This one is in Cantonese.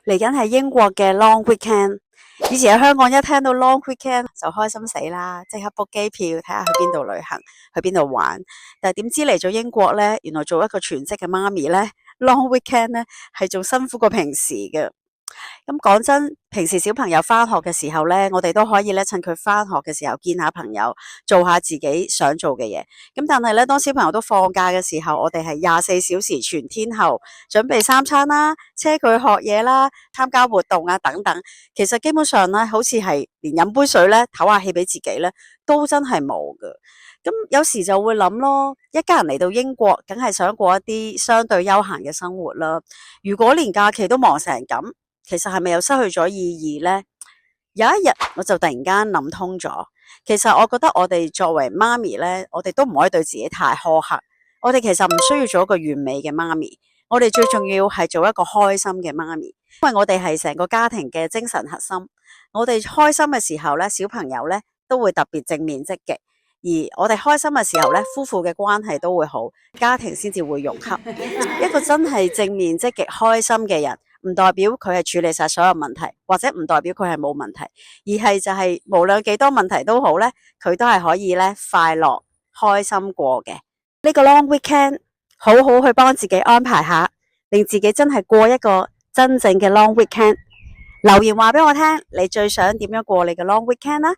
嚟緊係英國嘅 long weekend。以前喺香港一聽到 long weekend 就開心死啦，即刻 book 機票睇下去邊度旅行，去邊度玩。但係點知嚟咗英國呢，原來做一個全職嘅媽咪呢， long weekend 呢係仲辛苦過平時嘅。咁講真，平時小朋友返學嘅時候呢，我哋都可以咧趁佢返學嘅時候見下朋友，做下自己想做嘅嘢。咁但係咧，當小朋友都放假嘅時候，我哋係24小時全天候準備三餐啦，車佢學嘢啦，參加活動啊等等。其實基本上咧，好似係連飲杯水咧，唞下氣俾自己咧，都真係冇㗎。咁有時就會諗咯，一家人嚟到英國，梗係想過一啲相對休閒嘅生活啦。如果連假期都忙成咁，其實係咪又失去咗意義呢？有一日我就突然間諗通咗，其實我覺得我哋作為媽咪呢，我哋都唔可以對自己太苛刻。我哋其實唔需要做一個完美嘅媽咪，我哋最重要係做一個開心嘅媽咪，因為我哋係成個家庭嘅精神核心。我哋開心嘅時候呢，小朋友呢都會特別正面積極。而我哋開心嘅時候呢，夫婦嘅關係都會好，家庭先至會融洽。一個真係正面積極開心嘅人，唔代表佢係處理晒所有問題，或者唔代表佢係冇問題，而係就係無論幾多問題都好呢，佢都係可以呢快樂開心過嘅。呢個 long weekend 好好去幫自己安排下，令自己真係過一個真正嘅 long weekend。留言話俾我聽，你最想點樣過你嘅 long weekend 啦？